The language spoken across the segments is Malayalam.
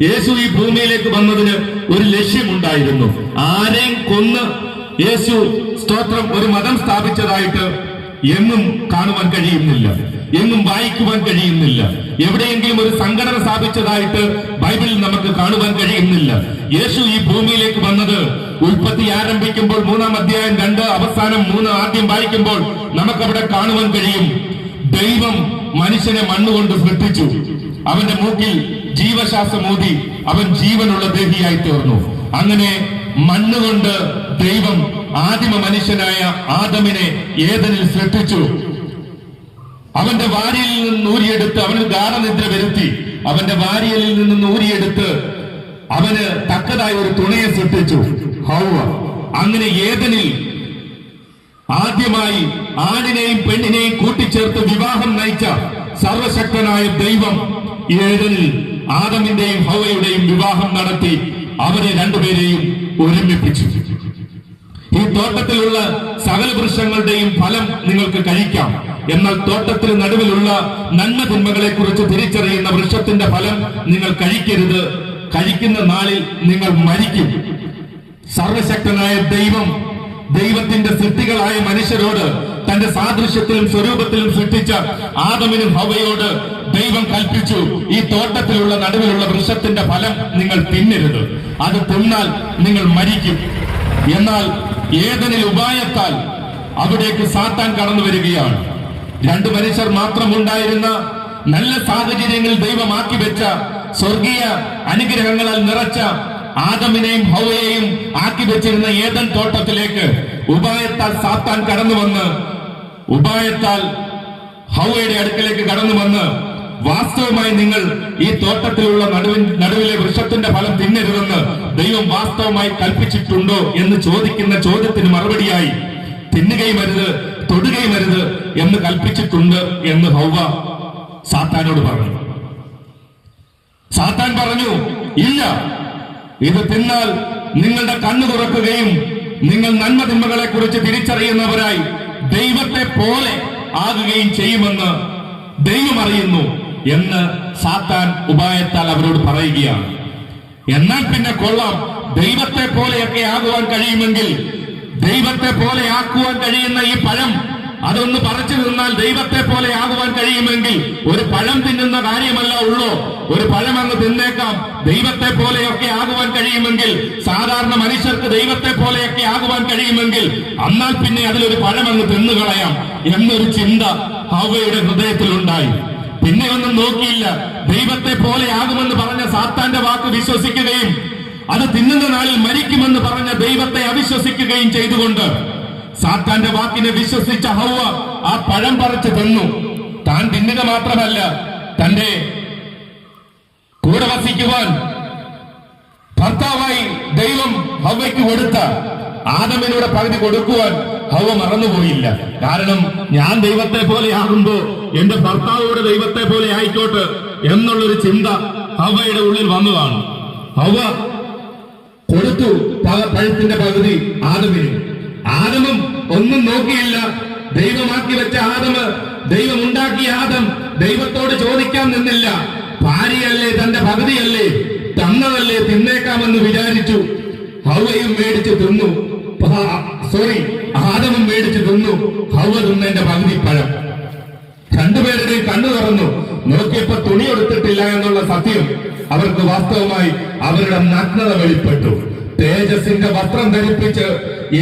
യേശു ഈ ഭൂമിയിലേക്ക് വന്നതിന് ഒരു ലക്ഷ്യമുണ്ടായിരുന്നു. ആരെയും കൊന്ന് യേശു സ്തോത്രം ഒരു മതം സ്ഥാപിച്ചതായിട്ട് എങ്ങും കാണുവാൻ കഴിയുന്നില്ല, എങ്ങും വായിക്കുവാൻ കഴിയുന്നില്ല. എവിടെയെങ്കിലും ഒരു സംഘടന സ്ഥാപിച്ചതായിട്ട് ബൈബിളിൽ നമുക്ക് കാണുവാൻ കഴിയുന്നില്ല. യേശു ഈ ഭൂമിയിലേക്ക് വന്നത് ഉൽപ്പത്തി ആരംഭിക്കുമ്പോൾ 3-ാം അധ്യായം 2 അവസാനം 3 ആദ്യം വായിക്കുമ്പോൾ നമുക്കവിടെ കാണുവാൻ കഴിയും. ദൈവം മനുഷ്യനെ മണ്ണുകൊണ്ട് സൃഷ്ടിച്ചു. അവന്റെ മൂക്കിൽ ജീവശ്വാസം ഊതി അവൻ ജീവനുള്ള ദേഹിയായി തീർന്നു. അങ്ങനെ മണ്ണുകൊണ്ട് ദൈവം ആദിമ മനുഷ്യനായ ആദമിനെ ഏദനിൽ സൃഷ്ടിച്ചു. അവന്റെ വാരിയിൽ നിന്ന് ഊരിയെടുത്ത് അവന് ഗാഠനിദ്ര വരുത്തി. അവന്റെ വാരിയലിൽ നിന്ന് ഊരിയെടുത്ത് അവന് തക്കതായ ഒരു തുണയെ സൃഷ്ടിച്ചു, ഹൗവ. അങ്ങനെ ഏദനിൽ ആദ്യമായി ആണിനെയും പെണ്ണിനെയും കൂട്ടിച്ചേർത്ത് വിവാഹം നയിച്ച സർവശക്തനായ ദൈവം ഏദനിൽ ആദമിന്റെയും ഹൗവയുടെയും വിവാഹം നടത്തി അവരെ രണ്ടുപേരെയും ഒരുമിപ്പിച്ചു. ഈ തോട്ടത്തിലുള്ള സകല വൃക്ഷങ്ങളുടെയും ഫലം നിങ്ങൾക്ക് കഴിക്കാം, എന്നാൽ തോട്ടത്തിന് നടുവിലുള്ള നന്മ തിന്മകളെ കുറിച്ച് തിരിച്ചറിയുന്ന വൃക്ഷത്തിന്റെ ഫലം നിങ്ങൾ കഴിക്കരുത്. കഴിക്കുന്ന നാളിൽ നിങ്ങൾ മരിക്കും. സർവശക്തനായ ദൈവം ദൈവത്തിന്റെ സൃഷ്ടികളായ മനുഷ്യരോട് തന്റെ സാദൃശ്യത്തിലും സ്വരൂപത്തിലും സൃഷ്ടിച്ച ആദമിനും ഹവ്വയോട് ദൈവം കൽപ്പിച്ചു, ഈ തോട്ടത്തിലുള്ള നടുവിലുള്ള വൃക്ഷത്തിന്റെ ഫലം നിങ്ങൾ തിന്നരുത്, അത് തിന്നാൽ നിങ്ങൾ മരിക്കും. എന്നാൽ ഏദനിൽ ഉപായത്താൽ അവിടേക്ക് സാത്താൻ കടന്നു വരികയാണ്. 2 മനുഷ്യർ മാത്രമുണ്ടായിരുന്ന നല്ല സാഹചര്യങ്ങൾ ദൈവമാക്കി വെച്ച സ്വർഗീയ അനുഗ്രഹങ്ങളാൽ നിറച്ച ആദമിനെയും ഹൗവയെയും ആക്കി വെച്ചിരുന്ന ഏദൻ തോട്ടത്തിലേക്ക് ഉപായത്താൽ സാത്താൻ കടന്നു വന്ന് ഉപായത്താൽ ഹൗവയുടെ അടുക്കലേക്ക് കടന്നു വന്ന് വാസ്തവമായി നിങ്ങൾ ഈ തോട്ടത്തിലുള്ള നടുവിലെ വൃക്ഷത്തിന്റെ ഫലം തിന്നരുതെന്ന് ദൈവം വാസ്തവമായി കൽപ്പിച്ചിട്ടുണ്ടോ എന്ന് ചോദിക്കുന്ന ചോദ്യത്തിന് മറുപടിയായി തിന്നുകയും അരുത്, തൊടുകയും അരുത് എന്ന് കൽപ്പിച്ചിട്ടുണ്ട് എന്ന് ഹൗവ സാത്താനോട് പറഞ്ഞു. സാത്താൻ പറഞ്ഞു, ഇല്ല, ഇത് തിന്നാൽ നിങ്ങളുടെ കണ്ണു തുറക്കുകയും നിങ്ങൾ നന്മ തിന്മകളെ കുറിച്ച് തിരിച്ചറിയുന്നവരായി ദൈവത്തെ പോലെ ആകുകയും ചെയ്യുമെന്ന് ദൈവം അറിയുന്നു എന്ന് സാത്താൻ ഉപായത്താൽ അവരോട് പറയുകയാണ്. എന്നാൽ പിന്നെ കൊള്ളാം, ദൈവത്തെ പോലെയൊക്കെ ആകുവാൻ കഴിയുമെങ്കിൽ ദൈവത്തെ പോലെ ആക്കുവാൻ കഴിയുന്ന ഈ പഴം അതൊന്ന് പറിച്ചു തിന്നാൽ ദൈവത്തെ പോലെ ആകുവാൻ കഴിയുമെങ്കിൽ ഒരു പഴം തിന്നുന്ന കാര്യമല്ല ഉള്ളൂ, ഒരു പഴം അങ്ങ് തിന്നേക്കാം. ദൈവത്തെ പോലെയൊക്കെ ആകുവാൻ കഴിയുമെങ്കിൽ, സാധാരണ മനുഷ്യർക്ക് ദൈവത്തെ പോലെയൊക്കെ ആകുവാൻ കഴിയുമെങ്കിൽ എന്നാൽ പിന്നെ അതിലൊരു പഴം അങ്ങ് തിന്നുകളയാം എന്നൊരു ചിന്ത ഹവ്വയുടെ ഹൃദയത്തിലുണ്ടായി. പിന്നെ ഒന്നും നോക്കിയില്ല. ദൈവത്തെ പോലെ ആകുമെന്ന് പറഞ്ഞ സാത്താന്റെ വാക്ക് വിശ്വസിക്കുകയും അത് തിന്നുന്ന നാളിൽ മരിക്കുമെന്ന് പറഞ്ഞ ദൈവത്തെ അവിശ്വസിക്കുകയും ചെയ്തുകൊണ്ട് സാത്താന്റെ വാക്കിനെ വിശ്വസിച്ച ഹൗവ ആ പഴം പറിച്ച് തിന്നു. താൻ തിന്നുക മാത്രമല്ല, തന്റെ കൂടെ വസിക്കുവാൻ ഭർത്താവായി ദൈവം ഹൗവയ്ക്ക് കൊടുത്ത ആദമിനൂടെ പകുതി കൊടുക്കുവാൻ ഹൗവ മറന്നുപോയില്ല. കാരണം ഞാൻ ദൈവത്തെ പോലെ ആകുമ്പോ എന്റെ ഭർത്താവോട് ദൈവത്തെ പോലെ ആയിക്കോട്ടെ എന്നുള്ളൊരു ചിന്ത ഹൗവയുടെ ഉള്ളിൽ വന്നതാണ്. ഹൗവ കൊടുത്തു പഴത്തിന്റെ പകുതി ആദമിന്. ആദമും ഒന്നും നോക്കിയില്ല. ദൈവമാക്കി വെച്ച ആദമ്, ദൈവം ഉണ്ടാക്കിയ ആദം ദൈവത്തോട് ചോദിക്കാൻ നിന്നില്ല. ഭാര്യയല്ലേ, തന്റെ പകുതിയല്ലേ, തന്നതല്ലേ, തിന്നേക്കാമെന്ന് വിചാരിച്ചു. ഹൗവയും മേടിച്ച് തിന്നു. ആദമും മേടിച്ച് തിന്നു. ഹൗവ തിന്നതിന്റെ പകുതി പഴം. രണ്ടുപേരുടെയും കണ്ണു തുറന്നു. നോക്കിയപ്പോ തുണി എടുത്തിട്ടില്ല എന്നുള്ള സത്യം അവർക്ക് വാസ്തവമായി അവരുടെ നഗ്നത വെളിപ്പെട്ടു. തേജസ്സിന്റെ വസ്ത്രം ധരിപ്പിച്ച്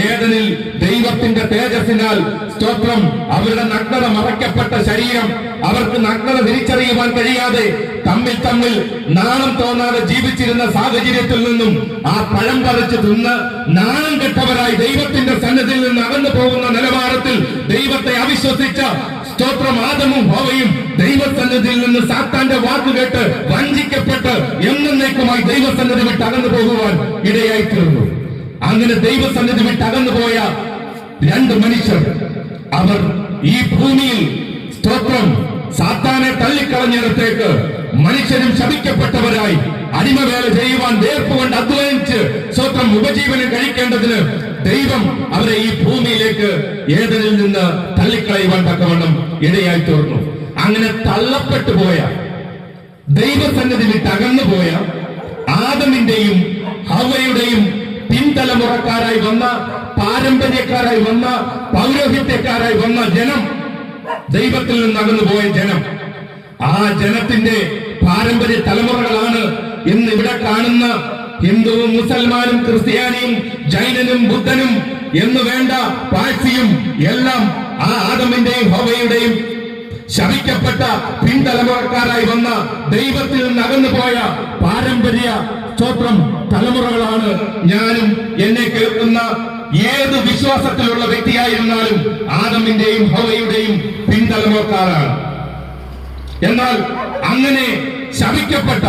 ഏദനിൽ ദൈവത്തിന്റെ തേജസ്സിനാൽ സ്തോത്രം അവരുടെ നഗ്നത മറയ്ക്കപ്പെട്ട ശരീരം അവർക്ക് നഗ്നത തിരിച്ചറിയുവാൻ കഴിയാതെ തമ്മിൽ നാണം തോന്നാതെ ജീവിച്ചിരുന്ന സാഹചര്യത്തിൽ നിന്നും ആ പഴം പറിച്ച് തിന്ന് നാണം കെട്ടവരായി ദൈവത്തിന്റെ സന്നിധിയിൽ നിന്ന് അകന്നു പോകുന്ന നിലവാരത്തിൽ ദൈവത്തെ അവിശ്വസിച്ച സ്തോത്രം ആദമും ഹവ്വയും ദൈവസന്നിധിയിൽ നിന്ന് സാത്താന്റെ വാക്ക് കേട്ട് വഞ്ചിക്കപ്പെട്ട് എന്നേക്കുമായി ദൈവസന്നിധി വിട്ട് അകന്നു പോകുവാൻ ഇടയായി തീർന്നു. അങ്ങനെ ദൈവസന്നിധി വിട്ട് അകന്നു പോയ 2 മനുഷ്യർ അവർ ഈ ഭൂമിയിൽ സ്തോത്രം സാത്താനെ തള്ളിക്കളഞ്ഞിടത്തേക്ക് മനുഷ്യരും ശപിക്കപ്പെട്ടവരായി അടിമവേല ചെയ്യുവാൻ വേർപ്പുകൊണ്ട് അധ്വാനിച്ച് സ്വന്തം ഉപജീവനം കഴിക്കേണ്ടതിന് ദൈവം അവരെ ഈ ഭൂമിയിലേക്ക് ഏദനിൽ നിന്ന് തള്ളിക്കളയുവാൻ തക്കവണ്ണം ഇടയായി തീർന്നു. അങ്ങനെ തള്ളപ്പെട്ടു പോയ, ദൈവസന്നിധി വിട്ട് അകന്നു പോയ ആദമിന്റെയും ഹവ്വയുടെയും പിൻതലമുറക്കാരായി വന്ന, പാരമ്പര്യക്കാരായി വന്ന, പൗരോഹിത്യക്കാരായി വന്ന ജനം, ദൈവത്തിൽ നിന്ന് അകന്നുപോയ ജനം, ആ ജനത്തിന്റെ പാരമ്പര്യ തലമുറകളാണ് ഇന്ന് ഇവിടെ കാണുന്ന ഹിന്ദുവും മുസൽമാനും ക്രിസ്ത്യാനിയും ജൈനനും ബുദ്ധനും എന്ന് വേണ്ട പാഴ്സിയും എല്ലാം ആ ആദമിന്റെയും ഹവ്വയുടെയും ശപിക്കപ്പെട്ട പിൻതലമുറക്കാരായി വന്ന, ദൈവത്തിൽ നിന്ന് അകന്നുപോയ പാരമ്പര്യ സ്തോത്രം തലമുറകളാണ്. ഞാനും എന്നെ കേൾക്കുന്ന ഏത് വിശ്വാസത്തിലുള്ള വ്യക്തിയായിരുന്നാലും ആദമിന്റെയും ഹവ്വയുടെയും പിൻതലമുറക്കാരാണ്. എന്നാൽ അങ്ങനെ ശപിക്കപ്പെട്ട,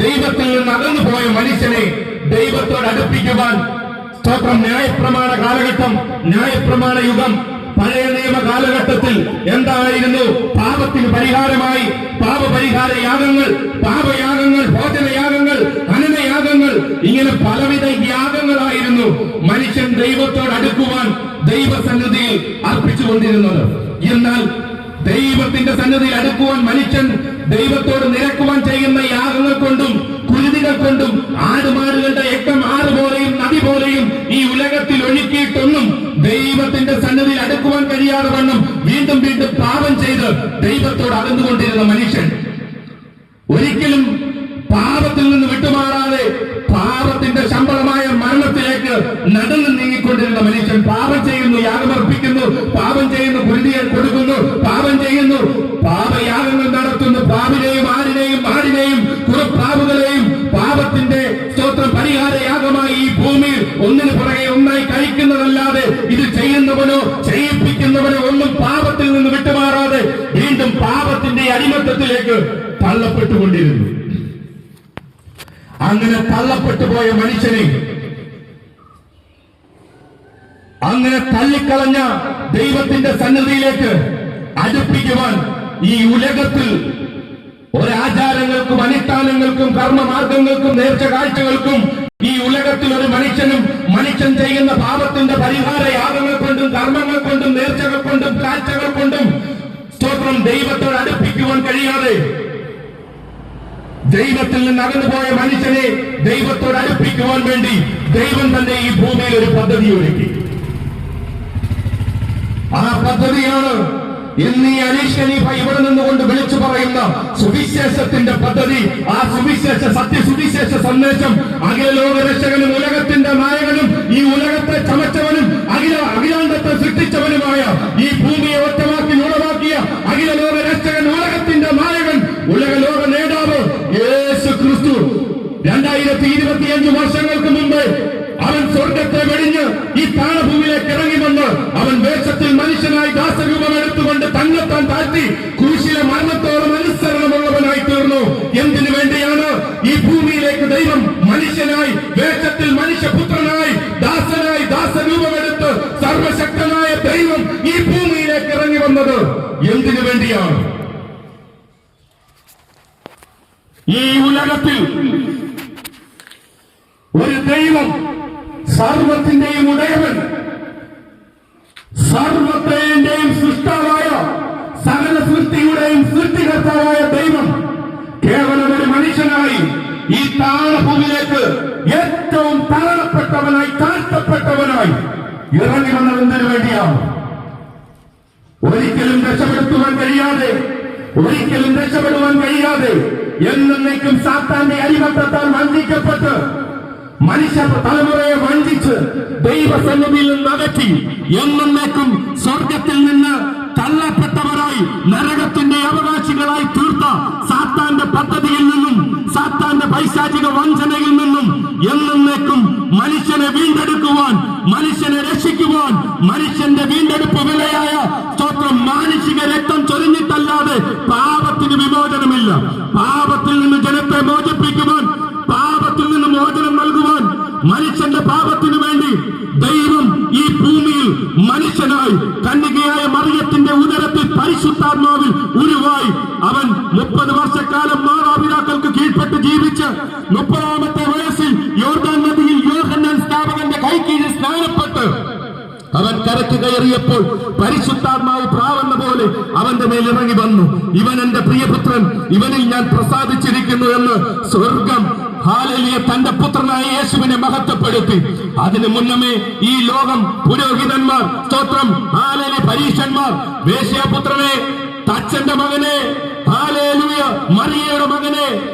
ദൈവത്തിൽ നിന്ന് അകന്നുപോയ മനുഷ്യനെ ദൈവത്തോട് അടുപ്പിക്കുവാൻ സ്തോത്രം ന്യായപ്രമാണ കാലഘട്ടം, ന്യായപ്രമാണ യുഗം, പഴയ നിയമ കാലഘട്ടത്തിൽ എന്തായിരുന്നു? പാപത്തിന് പരിഹാരമായി പാപപരിഹാര യാഗങ്ങൾ, പാപയാഗങ്ങൾ, ഭോജനയാഗങ്ങൾ, ഹനനയാഗങ്ങൾ, ഇങ്ങനെ പലവിധ യാഗങ്ങളായിരുന്നു മനുഷ്യൻ ദൈവത്തോട് അടുക്കുവാൻ ദൈവസന്നിധിയിൽ അർപ്പിച്ചുകൊണ്ടിരുന്നത്. എന്നാൽ ദൈവത്തിന്റെ സന്നിധിയിൽ അടുക്കുവാൻ മനുഷ്യൻ ദൈവത്തോട് നിരക്കുവാൻ ചെയ്യുന്ന യാഗങ്ങൾ കൊണ്ടും കുരുതികൾ കൊണ്ടും ആടുമാടുകളുടെ രക്തം ആറുപോലെയും നദി പോലെയും ഈ ഉലകത്തിൽ ഒഴുക്കിയിട്ടൊന്നും ദൈവത്തിന്റെ സന്നിധിയിൽ അടുക്കുവാൻ കഴിയാതെ വണ്ണം വീണ്ടും വീണ്ടും പാപം ചെയ്ത് ദൈവത്തോട് അകന്നുകൊണ്ടിരുന്ന മനുഷ്യൻ ഒരിക്കലും പാപത്തിൽ നിന്ന് വിട്ടുമാറാതെ പാപത്തിന്റെ ശമ്പളമായ മരണത്തിലേക്ക് നടന്നു നീങ്ങിക്കൊണ്ടിരുന്ന മനുഷ്യൻ പാപം ചെയ്യുന്നു, യാഗമർപ്പിക്കുന്നു, പാപം ചെയ്യുന്നു, കുരുതിയെ കൊടുക്കുന്നു, പാപം ചെയ്യുന്നു, പാപയാഗങ്ങൾ നടത്തുന്നു, പാവിനെയും ആടിനെയും മാടിനെയും കുറപ്രാവുകളെയും പാപത്തിന്റെ സ്തോത്രം പരിഹാര യാഗമായി ഈ ഭൂമിയിൽ ഒന്നിനു പുറകെ ഒന്നായി കഴിക്കുന്നതല്ലാതെ ഇത് ചെയ്യുന്നവനോ ചെയ്യിപ്പിക്കുന്നവനോ ഒന്നും പാപത്തിൽ നിന്ന് വിട്ടുമാറാതെ വീണ്ടും പാപത്തിന്റെ അടിമത്തത്തിലേക്ക് തള്ളപ്പെട്ടുകൊണ്ടിരുന്നു. അങ്ങനെ തള്ളപ്പെട്ടു പോയ മനുഷ്യനെ, അങ്ങനെ തള്ളിക്കളഞ്ഞ ദൈവത്തിന്റെ സന്നിധിയിലേക്ക് അടുപ്പിക്കുവാൻ ഈ ഉലകത്തിൽ ഒരാചാരങ്ങൾക്കും അനുഷ്ഠാനങ്ങൾക്കും കർമ്മമാർഗങ്ങൾക്കും നേർച്ച കാഴ്ചകൾക്കും ഈ ഉലകത്തിൽ ഒരു മനുഷ്യൻ ചെയ്യുന്ന പാപത്തിന്റെ പരിഹാര യാഗങ്ങൾ കൊണ്ടും കർമ്മങ്ങൾ കൊണ്ടും നേർച്ചകൾ കൊണ്ടും കാഴ്ചകൾ കൊണ്ടും സ്തോത്രം ദൈവത്തോട് അടുപ്പിക്കുവാൻ കഴിയാതെ ദൈവത്തിൽ നിന്ന് അകന്നുപോയ മനുഷ്യനെ ദൈവത്തോട് അടുപ്പിക്കുവാൻ വേണ്ടി ദൈവം തന്നെ ഈ ഭൂമിയിൽ ഒരു പദ്ധതി ഒരുക്കി. ആ പദ്ധതിയാണ് ഇന്ന് ഈ അനീഷ് ഖലീഫ ഇവിടെ നിന്നുകൊണ്ട് വിളിച്ചു പറയുന്ന സുവിശേഷത്തിന്റെ പദ്ധതി. ആ സുവിശേഷ സന്ദേശം അഖില ലോക രക്ഷകനും ഉലകത്തിന്റെ നായകനും ഈ ഉലകത്തെ ചമച്ചവനും അഖിലാണ്ടത്തെ സൃഷ്ടിച്ചവനുമായ ഈ ഭൂമിയെ ഒറ്റവാക്കി ഉളവാക്കിയ അഖില ലോക രക്ഷകൻ, ഉലകത്തിന്റെ നായകൻ, ഉലക ലോക നേതാവ് യേശു ക്രിസ്തു 2025 വർഷങ്ങൾക്ക് മുമ്പ് അവൻ സ്വർഗത്തെ വെടിഞ്ഞ് ഈ താണഭൂമിയിലേക്ക് ഇറങ്ങി വന്ന് അവൻ വേഷത്തിൽ മനുഷ്യനായി ദാസരൂപം എടുത്തുകൊണ്ട് തന്നെത്താൻ താഴ്ത്തി ക്രൂശിലെ മരണത്തോളം അനുസരണമുള്ളവനായി തീർന്നു. എന്തിനു വേണ്ടിയാണ്? ഈ ഭൂമിയിലേക്ക് ദൈവം മനുഷ്യനായി വേഷത്തിൽ മനുഷ്യപുത്രനായി ദാസനായി ദാസരൂപമെടുത്ത് സർവശക്തനായ ദൈവം ഈ ഭൂമിയിലേക്ക് ഇറങ്ങി വന്നത് എന്തിനു വേണ്ടിയാണ്? ഈ ഉലകത്തിൽ ഒരു ദൈവം, സർവത്തിന്റെയും ഉടയവൻ, സർവത്തെയും സൃഷ്ടാവായ സകല സൃഷ്ടിയുടെയും സൃഷ്ടികർത്താവായ ദൈവം കേവലം ഒരു മനുഷ്യനായി ഈ താണഭൂമിയിലേക്ക് ഏറ്റവും താഴപ്പെട്ടവനായി താഴ്ത്തപ്പെട്ടവനായി ഇറങ്ങി വന്നത് എന്തിനു വേണ്ടിയാണ്? ഒരിക്കലും രക്ഷപ്പെടുത്തുവാൻ കഴിയാതെ എന്നേക്കും സാത്താന്റെ അടിമത്തത്താൽ വഞ്ചിക്കപ്പെട്ട് മനുഷ്യ തലമുറയെ വഞ്ചിച്ച് ദൈവസന്നിധിയിൽ നിന്ന് അകറ്റി എന്നേക്കും സ്വർഗത്തിൽ നിന്ന് തള്ളപ്പെട്ടവരായി നരകത്തിന്റെ അവകാശികളായി തീർത്ത സാത്താന്റെ പദ്ധതിയിൽ നിന്നും സാത്താന്റെ പൈശാചിക വഞ്ചനയിൽ നിന്നും എന്നേക്കും മനുഷ്യനെ വീണ്ടെടുക്കുവാൻ, മനുഷ്യനെ രക്ഷിക്കുവാൻ, മനുഷ്യന്റെ വീണ്ടെടുപ്പ് വിലയായ സ്തോത്രം മാനുഷിക രക്തം ചൊരിഞ്ഞിട്ടല്ലാതെ പാപത്തിന് വിമോചനമില്ല. പാപത്തിൽ നിന്ന് ജനത്തെ മോചിപ്പിക്കുവാൻ, പാപത്തിൽ നിന്ന് മോചനം നൽകുവാൻ, മനുഷ്യന്റെ പാപത്തിനു വേണ്ടി ദൈവം ഈ ഭൂമിയിൽ മനുഷ്യനായി കന്യകയായ മറിയത്തിന്റെ ഉദരത്തിൽ പരിശുദ്ധാത്മാവിൽ ഉരുവായി അവൻ 30 വർഷക്കാലം മാതാപിതാക്കൾക്ക് കീഴ്പ്പെട്ട് ജീവിച്ച് 30ാമത്തെ വയസ്സിൽ യോർദാൻ നദിയിൽ യോഹന്നാൻ സ്നാപകന്റെ കൈക്കീഴിൽ സ്നാനപ്പെട്ട് അവൻ കരയ്ക്ക് കയറിയപ്പോൾ പരിശുദ്ധാത്മാവ് പ്രാവെന്ന പോലെ അവന്റെ മേൽ ഇറങ്ങി വന്നു. ഇവൻ എന്റെ പ്രിയപുത്രൻ, ഇവനിൽ ഞാൻ പ്രസാദിച്ചിരിക്കുന്നു എന്ന് സ്വർഗം ഹല്ലേലൂയ തന്റെ പുത്രനായ യേശുവിനെ മഹത്വപ്പെടുത്തി. അതിനു മുന്നമേ ഈ ലോകം പുരോഹിതന്മാർ, സ്തോത്രം, ഹല്ലേലൂയ പരീശന്മാർ, വേശ്യാപുത്രനെ, തച്ചന്റെ മകനെ, ഹല്ലേലൂയ മറിയയുടെ മകനെ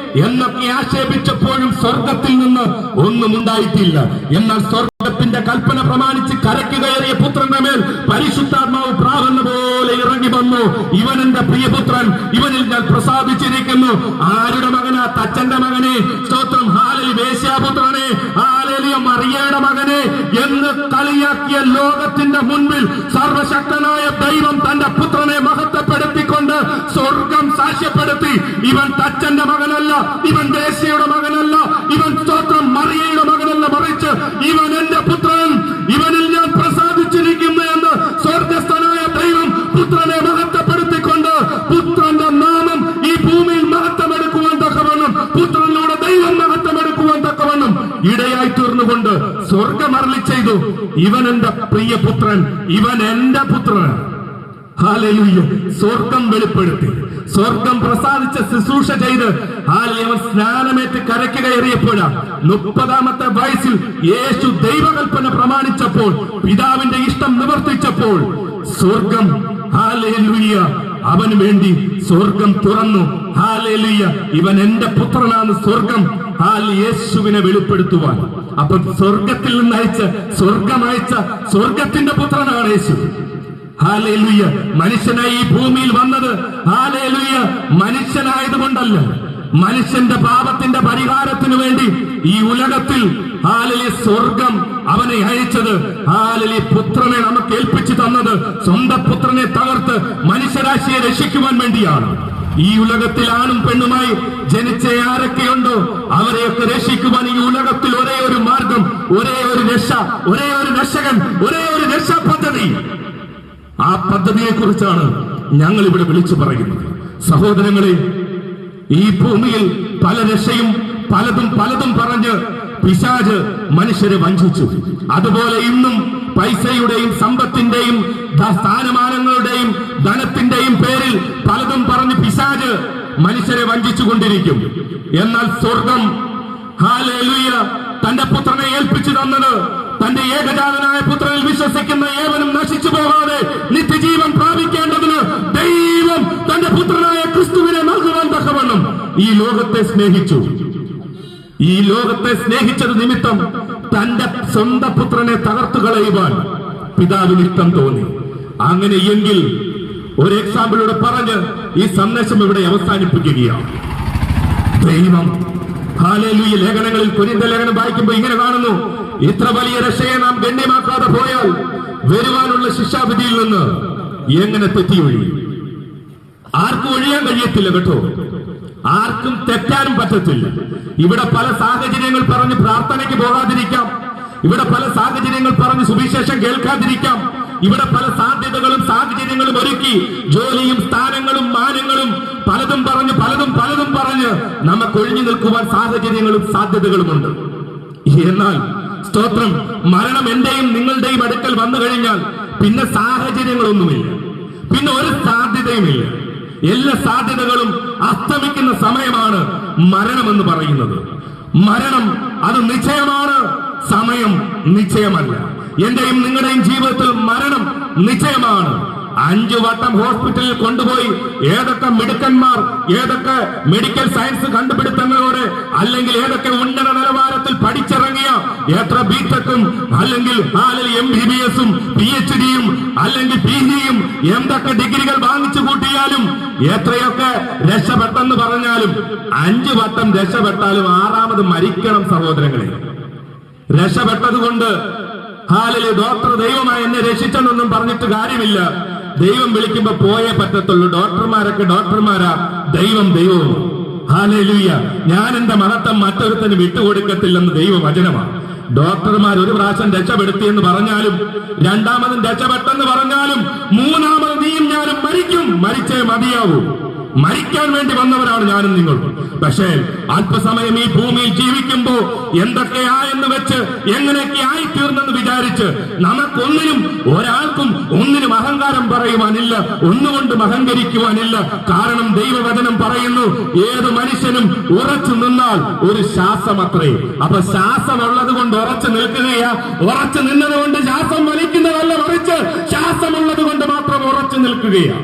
എന്നൊക്കെ ആക്ഷേപിച്ചപ്പോഴും സ്വർഗത്തിൽ നിന്ന് ഒന്നും ഉണ്ടായിട്ടില്ല. എന്നാൽ സ്വർഗത്തിന്റെ കൽപ്പന പ്രമാണിച്ച് കരയ്ക്ക് കയറിയ പുത്രന്റെ മേൽ പരിശുദ്ധാത്മാവ് പ്രാവുന്ന പോലെ ഇറങ്ങി വന്നു. ഇവൻ എന്റെ പ്രിയപുത്രൻ, ഇവനിൽ ഞാൻ പ്രസാദിച്ചിരിക്കുന്നു. ആരുടെ മകനാ? തച്ചന്റെ മകനെ, സ്തോത്രം, ഹല്ലേലൂയ വേശ്യാപുത്രനെ, ഹല്ലേലൂയ മറിയയുടെ മകനെ എന്ന് കളിയാക്കിയ ലോകത്തിന്റെ മുൻപിൽ സർവശക്തനായ ദൈവം തന്റെ പുത്രനെ മഹത്വപ്പെടുത്തിക്കൊണ്ട് സ്വർഗം സാക്ഷ്യപ്പെടുത്തി. ഇവൻ തച്ചന്റെ മകനല്ല, ഇവൻ വേശ്യയുടെ മകനല്ല, ഇവൻ സ്തോത്രം മറിയയുടെ മകനല്ല, മറിച്ച് ഇവൻ എന്റെ പുത്രൻ, ഇവനിൽ ഞാൻ പ്രസാദിച്ചിരിക്കുന്നു എന്ന് സ്വർഗസ്ഥനായ ദൈവം പുത്രനെ മഹത്വപ്പെടുത്തിക്കൊണ്ട് പുത്രന്റെ നാമം ഈ ഭൂമിയിൽ മഹത്വമെടുക്കുവാൻ തക്കവണ്ണം, പുത്രനിലൂടെ ദൈവം മഹത്വമെടുക്കുവാൻ തക്കവണ്ണം ഇടയായി തീർന്നുകൊണ്ട് സ്വർഗം അരുളി ചെയ്തു, ഇവൻ എന്റെ പ്രിയപുത്രൻ, ഇവൻ എന്റെ പുത്രൻ. ഹല്ലേലൂയ. സ്വർഗം വെളിപ്പെടുത്തി, സ്വർഗം പ്രസാദിച്ച ശുശ്രൂഷ ചെയ്ത് അവൻ സ്നാനമേറ്റ് കരയ്ക്ക് കയറിയപ്പോഴാ 30-ാമത്തെ വയസ്സിൽ യേശു ദൈവകൽപ്പന പ്രമാണിച്ചപ്പോൾ, പിതാവിന്റെ ഇഷ്ടം നിവർത്തിച്ചപ്പോൾ സ്വർഗം, ഹല്ലേലൂയ, അവന് വേണ്ടി സ്വർഗം തുറന്നു. ഹല്ലേലൂയ, ഇവൻ എന്റെ പുത്രനാണ് സ്വർഗം യേശുവിനെ വെളിപ്പെടുത്തുവാൻ. അപ്പൊ സ്വർഗത്തിൽ നിന്ന് സ്വർഗമയച്ച സ്വർഗത്തിന്റെ പുത്രനാണ് യേശു. ഹല്ലേലൂയ. മനുഷ്യനായി ഈ ഭൂമിയിൽ വന്നത് ഹല്ലേലൂയ മനുഷ്യനായതുകൊണ്ടല്ല, മനുഷ്യന്റെ പാപത്തിന്റെ പരിഹാരത്തിന് വേണ്ടി ഈ ഉലകത്തിൽ ഹല്ലേലൂയ സ്വർഗം അവനെ അയച്ചത്, ഹല്ലേലൂയ പുത്രനെ നമുക്ക് ഏൽപ്പിച്ചു തന്നത്, സ്വന്തം പുത്രനെ തകർത്ത് മനുഷ്യരാശിയെ രക്ഷിക്കുവാൻ വേണ്ടിയാണ്. ഈ ഉലകത്തിൽ ആണും പെണ്ണുമായി ജനിച്ച ആരൊക്കെയുണ്ടോ അവരെയൊക്കെ രക്ഷിക്കുവാൻ ഈ ഉലകത്തിൽ ഒരേ ഒരു മാർഗം, ഒരേ ഒരു രക്ഷ, ഒരേ ഒരു രക്ഷകൻ, ഒരേ ഒരു രക്ഷാ പദ്ധതി. ആ പദ്ധതിയെ കുറിച്ചാണ് ഞങ്ങൾ ഇവിടെ വിളിച്ചു പറയുന്നത്. സഹോദരങ്ങളെ, ഈ ഭൂമിയിൽ പല രക്ഷയും പലതും പറഞ്ഞ് പിശാച് മനുഷ്യരെ വഞ്ചിച്ചു. അതുപോലെ ഇന്നും പൈസയുടെയും സമ്പത്തിന്റെയും സ്ഥാനമാനങ്ങളുടെയും ധനത്തിന്റെയും പേരിൽ പലതും പറഞ്ഞ് പിശാച് മനുഷ്യരെ വഞ്ചിച്ചുകൊണ്ടിരിക്കും. എന്നാൽ സ്വർഗം, ഹല്ലേലൂയ, തന്റെ പുത്രനെ ഏൽപ്പിച്ചു തന്നത്, തന്റെ ഏകജാതനായ പുത്രനിൽ വിശ്വസിക്കുന്ന ഏവനും നശിച്ചു പോകാതെ നിത്യജീവൻ പ്രാപിക്കേണ്ടതിന് ദൈവം തന്റെ പുത്രനായ ക്രിസ്തുവിനെ നൽകുവാൻ തക്കവണ്ണം ഈ ലോകത്തെ സ്നേഹിച്ചു. ഈ ലോകത്തെ സ്നേഹിച്ചത് നിമിത്തം തന്റെ സ്വന്തം പുത്രനെ തകർത്തു കളയുവാൻ പിതാവിന് ഇഷ്ടം തോന്നി. അങ്ങനെയെങ്കിൽ ഒരു എക്സാമ്പിളോടെ പറഞ്ഞ് ഈ സന്ദേശം ഇവിടെ അവസാനിപ്പിക്കുകയാണ്. ദൈവം, ഹല്ലേലൂയ, ലേഖനങ്ങളിൽ കൊരിന്ത്യർ ലേഖനം വായിക്കുമ്പോൾ ഇങ്ങനെ കാണുന്നു, ഇത്ര വലിയ രക്ഷയെ നാം ഗണ്യമാക്കാതെ പോയാൽ വരുവാനുള്ള ശിക്ഷാവിധിയിൽ നിന്ന് എങ്ങനെ തെറ്റിയൊഴിയും? ആർക്കും ഒഴിയാൻ കഴിയത്തില്ല കേട്ടോ, ആർക്കും തെറ്റാനും പറ്റത്തില്ല. ഇവിടെ പല സാഹചര്യങ്ങൾ പറഞ്ഞ് പ്രാർത്ഥനയ്ക്ക് പോകാതിരിക്കാം, ഇവിടെ പല സാഹചര്യങ്ങൾ പറഞ്ഞ് സുവിശേഷം കേൾക്കാതിരിക്കാം, ഇവിടെ പല സാധ്യതകളും സാഹചര്യങ്ങളും ഒരുക്കി ജോലിയും സ്ഥാനങ്ങളും മാനങ്ങളും പലതും പറഞ്ഞ് നമുക്ക് ഒഴിഞ്ഞു നിൽക്കുവാൻ സാഹചര്യങ്ങളും സാധ്യതകളുമുണ്ട്. എന്നാൽ സ്തോത്രം, മരണം എന്റെയും നിങ്ങളുടെയും അടുക്കൽ വന്നു കഴിഞ്ഞാൽ പിന്നെ സാഹചര്യങ്ങളൊന്നുമില്ല, പിന്നെ ഒരു സാധ്യതയുമില്ല. എല്ലാ സാധ്യതകളും അസ്തമിക്കുന്ന സമയമാണ് മരണമെന്ന് പറയുന്നത്. മരണം അത് നിശ്ചയമാണ്, സമയം നിശ്ചയമല്ല. എന്റെയും നിങ്ങളുടെയും ജീവിതത്തിൽ മരണം നിശ്ചയമാണ്. 5 വട്ടം ഹോസ്പിറ്റലിൽ കൊണ്ടുപോയി ഏതൊക്കെ മിടുക്കന്മാർ, ഏതൊക്കെ മെഡിക്കൽ സയൻസ് കണ്ടുപിടുത്തങ്ങളോടെ, അല്ലെങ്കിൽ ഏതൊക്കെ ഉന്നത നിലവാരത്തിൽ പഠിച്ചിറങ്ങിയ എത്ര ബിടെക്കും അല്ലെങ്കിൽ MBBS-ഉം PhD-യും അല്ലെങ്കിൽ PG-യും എന്തൊക്കെ ഡിഗ്രികൾ വാങ്ങിച്ചു കൂട്ടിയാലും, എത്രയൊക്കെ രക്ഷപ്പെട്ടെന്ന് പറഞ്ഞാലും 5 വട്ടം രക്ഷപ്പെട്ടാലും 6ാമത് മരിക്കണം സഹോദരങ്ങളെ. രക്ഷപ്പെട്ടതുകൊണ്ട് ഹല്ലേലൂയ ഡോക്ടർ ദൈവമായി എന്നെ രക്ഷിച്ചെന്നൊന്നും പറഞ്ഞിട്ട് കാര്യമില്ല. ദൈവം വിളിക്കുമ്പോ പോയേ പറ്റത്തുള്ളൂ. ഡോക്ടർമാരൊക്കെ ഡോക്ടർമാരാ, ദൈവം ദൈവവും. ഹല്ലേലൂയ. ഞാൻ എന്റെ മഹത്വം മറ്റൊരുത്തന് വിട്ടുകൊടുക്കത്തില്ലെന്ന് ദൈവവചനമാണ്. ഡോക്ടർമാർ ഒരു പ്രാവശ്യം രക്ഷപ്പെടുത്തിയെന്ന് പറഞ്ഞാലും, 2ാമതും രക്ഷപ്പെട്ടെന്ന് പറഞ്ഞാലും, 3ാമത് നീയും ഞാനും മരിക്കും, മരിച്ചേ മതിയാവൂ. മരിക്കാൻ വേണ്ടി വന്നവരാണ് ഞാനും നിങ്ങളും. പക്ഷേ അല്പസമയം ഈ ഭൂമിയിൽ ജീവിക്കുമ്പോ എന്തൊക്കെയായെന്ന് വെച്ച് എങ്ങനെയൊക്കെ ആയിത്തീർന്നെന്ന് വിചാരിച്ച് അനുസരിച്ച് നമുക്കൊന്നിനും ഒരാൾക്കും ഒന്നിനും അഹങ്കാരം പറയുവാനില്ല, ഒന്നുകൊണ്ടും അഹങ്കരിക്കുവാനില്ല. കാരണം ദൈവവചനം പറയുന്നു, ഏത് മനുഷ്യനും ഉറച്ചു നിന്നാൽ ഒരു ശ്വാസം അത്രേ. അപ്പൊ ശ്വാസം ഉള്ളത് കൊണ്ട് ഉറച്ചു നിൽക്കുകയാ. ഉറച്ചു നിന്നത് കൊണ്ട് ശ്വാസം വലിക്കുന്നതല്ല, മറിച്ച് ശ്വാസമുള്ളത് കൊണ്ട് മാത്രം ഉറച്ചു നിൽക്കുകയാ.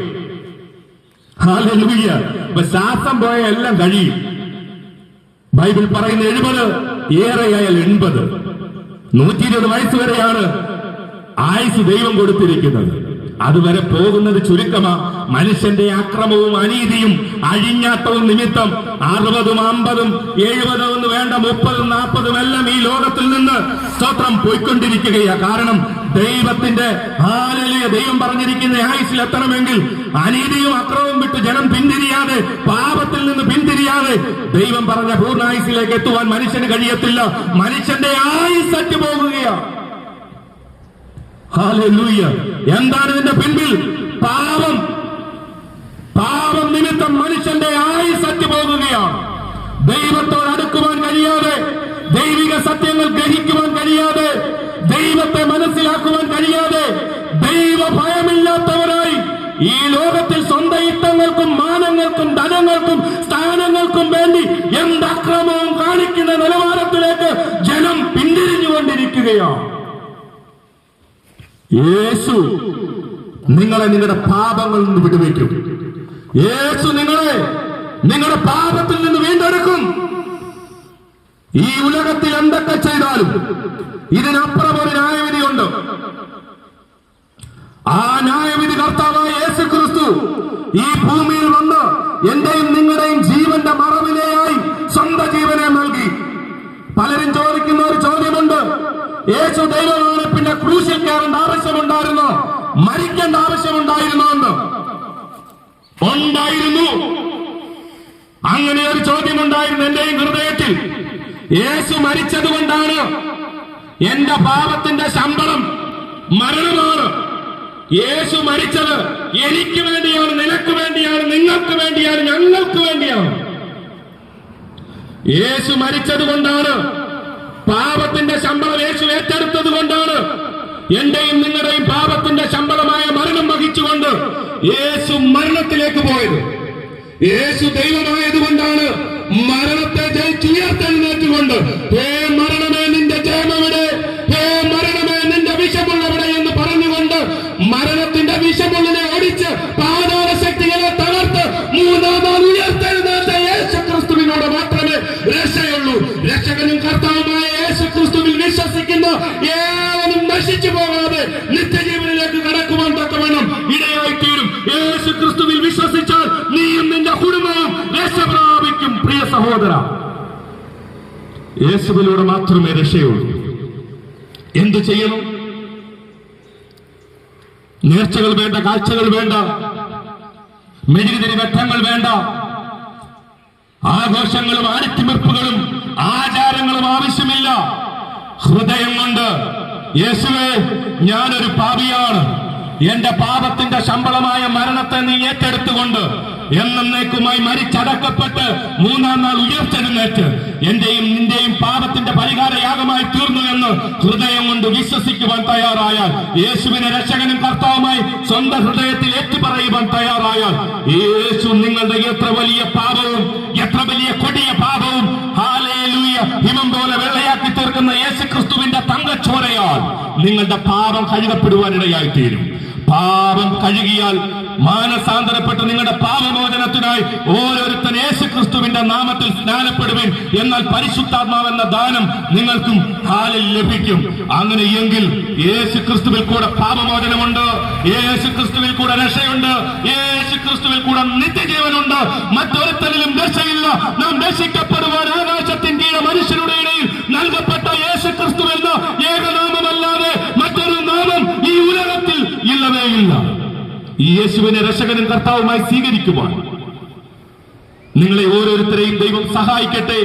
ഹല്ലേലൂയ. അപ്പൊ ശ്വാസം പോയ എല്ലാം കഴിയും. ബൈബിൾ പറയുന്ന 70, ഏറെയായാൽ 80, 120 വയസ്സ് വരെയാണ് ആയുസ് ദൈവം കൊടുത്തിരിക്കുന്നത്. അതുവരെ പോകുന്നത് ചുരുക്കമാ. മനുഷ്യന്റെ അക്രമവും അനീതിയും അഴിഞ്ഞാട്ടവും നിമിത്തം 60, 50, 70 എന്ന് വേണ്ട 30, 40 എല്ലാം ഈ ലോകത്തിൽ നിന്ന് സ്തോത്രം പോയിക്കൊണ്ടിരിക്കുകയാ. കാരണം ദൈവത്തിന്റെ ഹല്ലേലൂയ, ദൈവം പറഞ്ഞിരിക്കുന്ന ആയുസ്സിൽ എത്തണമെങ്കിൽ അനീതിയും അക്രമവും വിട്ട് ജനം പിന്തിരിയാതെ, പാപത്തിൽ നിന്ന് പിന്തിരിയാതെ ദൈവം പറഞ്ഞ പൂർണ്ണായുസ്സിലേക്ക് എത്തുവാൻ മനുഷ്യന് കഴിയത്തില്ല. മനുഷ്യന്റെ ആയുസ് അറ്റു പോകുകയാ. ഹല്ലേലൂയ. എന്താണ് ഇതിന്റെ പിൻപിൽ? പാപം. പാപം നിമിത്തം മനുഷ്യന്റെ ആയുസ് അറ്റു പോകുകയാണ്. ദൈവത്തോട് അടുക്കുവാൻ കഴിയാതെ, ദൈവിക സത്യങ്ങൾ ഗ്രഹിക്കുവാൻ കഴിയാതെ, ദൈവത്തെ മനസ്സിലാക്കുവാൻ കഴിയാതെ, ദൈവ ഭയമില്ലാത്തവരായി ഈ ലോകത്തിൽ സ്വന്തം ഇഷ്ടങ്ങൾക്കും മാനങ്ങൾക്കും ധനങ്ങൾക്കും സ്ഥാനങ്ങൾക്കും വേണ്ടി എന്ത് അക്രമവും കാണിക്കുന്ന നിലവാരത്തിലേക്ക് ജനം പിന്തിരിഞ്ഞുകൊണ്ടിരിക്കുകയാണ്. യേശു നിങ്ങളെ നിങ്ങളുടെ പാപങ്ങളിൽ നിന്ന് വിടുവിക്കും. യേശു നിങ്ങളെ നിങ്ങളുടെ പാപത്തിൽ നിന്ന് വീണ്ടെടുക്കും. ഈ ഉലകത്തിൽ എന്തൊക്കെ ചെയ്താലും ഇതിനപ്പുറം ഒരു ന്യായവിധിയുണ്ട്. ആ ന്യായവിധി കർത്താവായ യേശു ക്രിസ്തു ഈ ഭൂമിയിൽ വന്ന് എന്റെയും നിങ്ങളുടെയും ജീവന്റെ മറവിലെയായി സ്വന്തം ജീവനെ നൽകി. പലരും ചോദിക്കുന്ന ഒരു ചോദ്യമുണ്ട്, യേശു ദൈവമാണ്, പിന്നെ ക്രൂശിൽ കയറേണ്ട ആവശ്യമുണ്ടായിരുന്നോ, മരിക്കേണ്ട ആവശ്യമുണ്ടായിരുന്നോ എന്ന്? ഉണ്ടായിരുന്നു. അങ്ങനെ ഒരു ചോദ്യമുണ്ടായിരുന്നു എന്റെയും ഹൃദയത്തിൽ. യേശു മരിച്ചത് കൊണ്ടാണ് എന്റെ പാപത്തിന്റെ ശമ്പളം മരണമാണ്. യേശു മരിച്ചത് എനിക്ക് വേണ്ടിയാണ്, നിനക്ക് വേണ്ടിയാണ്, നിങ്ങൾക്ക് വേണ്ടിയാണ്, ഞങ്ങൾക്ക് വേണ്ടിയാണ്. യേശു മരിച്ചത് കൊണ്ടാണ്, പാപത്തിന്റെ ശമ്പളം യേശു ഏറ്റെടുത്തത് കൊണ്ടാണ്, എന്റെയും നിങ്ങളുടെയും പാപത്തിന്റെ ശമ്പളമായ മരണം വഹിച്ചുകൊണ്ട് യേശു മരണത്തിലേക്ക് പോയത്. യേശു ദൈവമായതുകൊണ്ടാണ് മരണത്തെ ജയിച്ചുയർത്തെഴുന്നേറ്റുകൊണ്ട്, ഹേ മരണമേ നിന്റെ ജയമെവിടെ, ഹേ മരണമേ നിന്റെ വിഷമുള്ളവിടെ എന്ന് പറഞ്ഞുകൊണ്ട് മരണത്തിന്റെ വിഷമുള്ളിനെ ഓടിച്ച് പാതാള ശക്തികളെ തകർത്ത് മൂന്നാം നാൾ ഉയർത്തെഴുന്നേറ്റ യേശു ക്രിസ്തുവിനോട് മാത്രമേ രക്ഷയുള്ളൂ. രക്ഷകനും കർത്താവുമായ യേശു ക്രിസ്തുവിൽ വിശ്വസിക്കുന്ന ഏവനും നശിച്ചു പോകാതെ നിത്യജീവനിലേക്ക് കടക്കുവാൻ തക്കവണ്ണം ഇടയായി തീരും. യേശു ക്രിസ്തുവിൽ വിശ്വസിച്ചാൽ നീയും നിന്റെ കുടുംബവും രക്ഷ പ്രാപിക്കും. പ്രിയ സഹോദര, യേശുവിലൂടെ മാത്രമേ രക്ഷയുള്ളൂ. എന്തു ചെയ്യണം? നേർച്ചകൾ വേണ്ട, കാഴ്ചകൾ വേണ്ട, മെഴുകുതിരി വെട്ടങ്ങൾ വേണ്ട, ആഘോഷങ്ങളും ആടിത്തിമിർപ്പുകളും ആചാരങ്ങളും ആവശ്യമില്ല. ഹൃദയം കൊണ്ട് യേശുവേ, ഞാനൊരു പാപിയാണ്, എന്റെ പാപത്തിന്റെ ശമ്പളമായ മരണത്തെ നീ ഏറ്റെടുത്തുകൊണ്ട് എന്നേക്കുമായി മരിച്ചടക്കപ്പെട്ട് മൂന്നാം നാൾ ഉയർത്തെഴുന്നേറ്റ് എന്റെയും നിന്റെയും പാപത്തിന്റെ പരിഹാരയാഗമായി തീർന്നു എന്ന് ഹൃദയം കൊണ്ട് വിശ്വസിക്കുവാൻ തയ്യാറായാൽ, യേശുവിനെ രക്ഷകനും കർത്താവുമായി സ്വന്തം ഹൃദയത്തിൽ ഏറ്റുപറയുവാൻ തയ്യാറായാൽ, യേശു നിങ്ങളുടെ എത്ര വലിയ പാപവും എത്ര വലിയ കൊടിയ പാപവും ഹല്ലേലൂയ ഹിമം പോലെ വെള്ളയാക്കി തീർക്കുന്ന യേശു ക്രിസ്തുവിന്റെ തങ്കച്ചോരയാൽ നിങ്ങളുടെ പാപം കഴുകപ്പെടുവാനിടയായി തീരും. പാപം കഴുകിയാൽ മാനസാന്തരപ്പെട്ട് നിങ്ങളുടെ പാപമോചനത്തിനായി ഓരോരുത്തൻ യേശു ക്രിസ്തുവിന്റെ നാമത്തിൽ സ്നാനപ്പെടുവിൻ. എന്നാൽ പരിശുദ്ധാത്മാവെന്ന ദാനം നിങ്ങൾക്കും ഹാലിൽ ലഭിക്കും. അങ്ങനെയെങ്കിൽ യേശു ക്രിസ്തുവിൽ കൂടെ പാപമോചനമുണ്ട്, യേശു ക്രിസ്തുവിൽ കൂടെ രക്ഷയുണ്ട്, യേശു ക്രിസ്തുവിൽ കൂടെ നിത്യജീവനുണ്ട്. മറ്റൊരുത്തരിലും രക്ഷയില്ല. നാം രക്ഷിക്കപ്പെടുവാൻ ആകാശത്തിൻ കീഴെ മനുഷ്യരുടെ ഇടയിൽ നൽകപ്പെട്ട യേശു ക്രിസ്തു എന്ന ഏകനാമമല്ലാതെ മറ്റൊരു നാമം ഈ ഉലകത്തിൽ ഇല്ലവേ ഇല്ല. ഈ യേശുവിനെ രക്ഷകനും കർത്താവുമായി സ്വീകരിക്കുവാൻ നിങ്ങളെ ഓരോരുത്തരെയും ദൈവം സഹായിക്കട്ടെ.